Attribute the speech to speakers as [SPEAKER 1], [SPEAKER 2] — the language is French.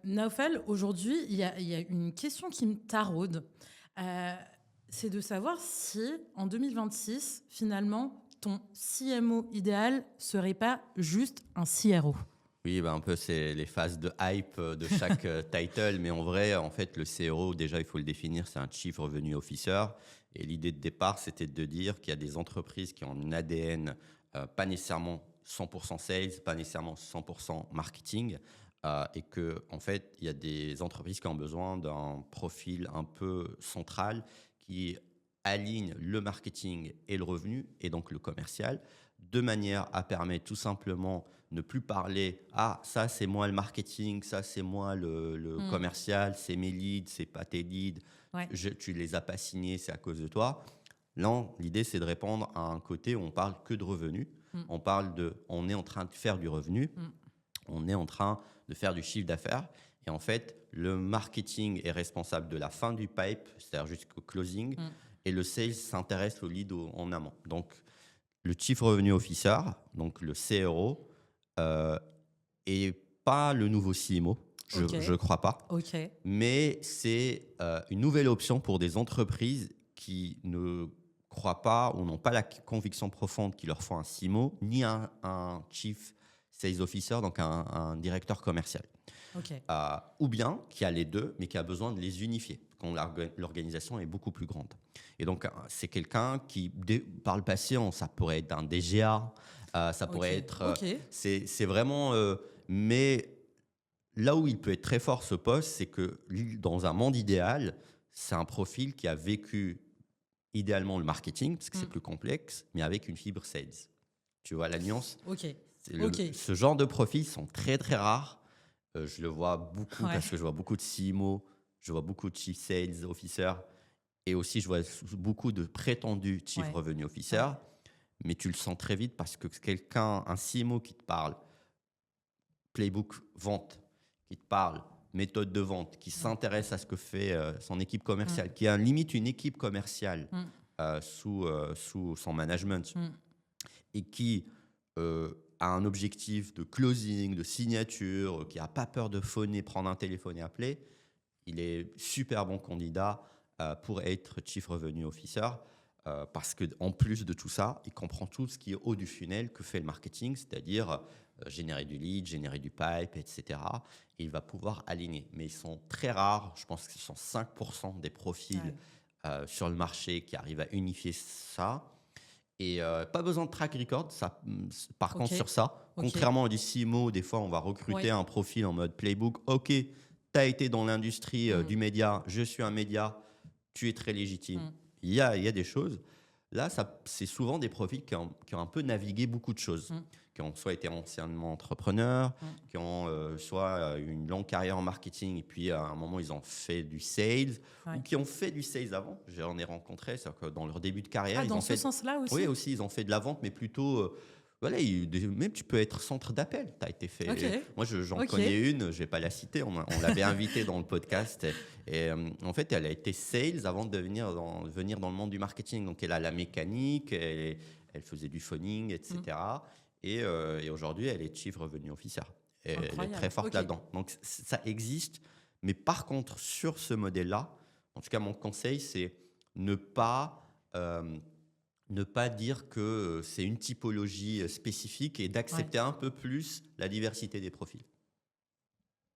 [SPEAKER 1] Naufal, aujourd'hui, il y a une question qui me taraude. Euh, c'est de savoir si, en 2026, finalement, ton CMO idéal serait pas juste un CRO.
[SPEAKER 2] Oui, un peu, c'est les phases de hype de chaque title, mais en vrai, en fait, le CRO, déjà, il faut le définir, c'est un Chief Revenue Officer. Et l'idée de départ, c'était de dire qu'il y a des entreprises qui ont un ADN, pas nécessairement 100% sales, pas nécessairement 100% marketing, et que, en fait, il y a des entreprises qui ont besoin d'un profil un peu central qui aligne le marketing et le revenu, et donc le commercial, de manière à permettre tout simplement ne plus parler « Ah, ça c'est moi le marketing, ça c'est moi le
[SPEAKER 1] Hmm.
[SPEAKER 2] commercial, c'est mes leads, c'est pas tes leads,
[SPEAKER 1] Ouais.
[SPEAKER 2] tu les as pas signés, c'est à cause de toi ». Non, l'idée c'est de répondre à un côté où on parle que de revenus.
[SPEAKER 1] Hmm.
[SPEAKER 2] On est en train de faire du revenu,
[SPEAKER 1] Hmm.
[SPEAKER 2] on est en train de faire du chiffre d'affaires. Et en fait, le marketing est responsable de la fin du pipe, c'est-à-dire jusqu'au closing,
[SPEAKER 1] Hmm.
[SPEAKER 2] et le sales s'intéresse au lead en amont. Donc, le Chief Revenue Officer, donc le CRO, euh, est pas le nouveau CMO, je
[SPEAKER 1] Ok.
[SPEAKER 2] ne crois pas,
[SPEAKER 1] Ok.
[SPEAKER 2] mais c'est une nouvelle option pour des entreprises qui ne croient pas ou n'ont pas la conviction profonde qu'il leur faut un CMO, ni un Chief Sales Officer, donc un directeur commercial.
[SPEAKER 1] Ok.
[SPEAKER 2] Ou bien qui a les deux, mais qui a besoin de les unifier, quand l'organisation est beaucoup plus grande. Et donc, c'est quelqu'un qui, par le passé, ça pourrait être un DGA, ça
[SPEAKER 1] Ok.
[SPEAKER 2] pourrait être...
[SPEAKER 1] Ok.
[SPEAKER 2] c'est vraiment... mais là où il peut être très fort, ce poste, c'est que dans un monde idéal, c'est un profil qui a vécu idéalement le marketing, parce que c'est
[SPEAKER 1] Hmm.
[SPEAKER 2] plus complexe, mais avec une fibre sales. Tu vois la nuance?
[SPEAKER 1] Ok. Ok.
[SPEAKER 2] Ce genre de profils sont très, très rares. Je le vois beaucoup
[SPEAKER 1] Ouais.
[SPEAKER 2] parce que je vois beaucoup de CMO, je vois beaucoup de Chief Sales Officer et aussi je vois beaucoup de prétendus Chief
[SPEAKER 1] Ouais.
[SPEAKER 2] Revenue Officer.
[SPEAKER 1] Ouais.
[SPEAKER 2] Mais tu le sens très vite parce que un CMO qui te parle playbook vente, qui te parle méthode de vente, qui
[SPEAKER 1] Hmm.
[SPEAKER 2] s'intéresse à ce que fait son équipe
[SPEAKER 1] Hmm.
[SPEAKER 2] commerciale, qui a limite une équipe commerciale
[SPEAKER 1] Hmm.
[SPEAKER 2] sous son management
[SPEAKER 1] Hmm.
[SPEAKER 2] et qui a un objectif de closing, de signature, qui n'a pas peur de phoner, prendre un téléphone et appeler, il est super bon candidat pour être Chief Revenue Officer parce qu'en plus de tout ça, il comprend tout ce qui est haut du funnel que fait le marketing, c'est-à-dire générer du lead, générer du pipe, etc. Et il va pouvoir aligner. Mais ils sont très rares, je pense que ce sont 5% des profils
[SPEAKER 1] Ouais.
[SPEAKER 2] sur le marché qui arrivent à unifier ça. Et pas besoin de track record, ça, par
[SPEAKER 1] Ok.
[SPEAKER 2] contre sur ça,
[SPEAKER 1] Ok.
[SPEAKER 2] contrairement à du CMO, des fois on va recruter
[SPEAKER 1] Ouais.
[SPEAKER 2] un profil en mode playbook. Ok, tu as été dans l'industrie
[SPEAKER 1] Hmm.
[SPEAKER 2] du média, je suis un média, tu es très légitime.
[SPEAKER 1] Hmm.
[SPEAKER 2] Il y a des choses. Là, c'est souvent des profils qui ont un peu navigué beaucoup de choses,
[SPEAKER 1] Hmm.
[SPEAKER 2] qui ont soit été anciennement entrepreneurs,
[SPEAKER 1] Hmm.
[SPEAKER 2] qui ont soit une longue carrière en marketing et puis à un moment ils ont fait du sales ou
[SPEAKER 1] Ouais.
[SPEAKER 2] qui ont fait du sales avant. J'en ai rencontré, c'est-à-dire que dans leur début de carrière,
[SPEAKER 1] Ah,
[SPEAKER 2] ils
[SPEAKER 1] dans
[SPEAKER 2] ont
[SPEAKER 1] ce
[SPEAKER 2] fait.
[SPEAKER 1] sens-là
[SPEAKER 2] Oui,
[SPEAKER 1] aussi?
[SPEAKER 2] aussi, ils ont fait de la vente, mais plutôt. Voilà, même tu peux être centre d'appel. Tu as été
[SPEAKER 1] Ok.
[SPEAKER 2] fait. Moi, j'en
[SPEAKER 1] Ok.
[SPEAKER 2] connais une, je ne vais pas la citer, on l'avait invitée dans le podcast. Et en fait, elle a été sales avant de venir dans le monde du marketing. Donc, elle a la mécanique, elle faisait du phoning,
[SPEAKER 1] Hmm.
[SPEAKER 2] etc. Et aujourd'hui, elle est Chief Revenue Officer. Et elle est très
[SPEAKER 1] Incroyable.
[SPEAKER 2] forte
[SPEAKER 1] Ok.
[SPEAKER 2] là-dedans. Donc, ça existe. Mais par contre, sur ce modèle-là, en tout cas, mon conseil, c'est ne pas, euh, ne pas dire que c'est une typologie spécifique et
[SPEAKER 1] Ouais.
[SPEAKER 2] d'accepter un peu plus la diversité des profils.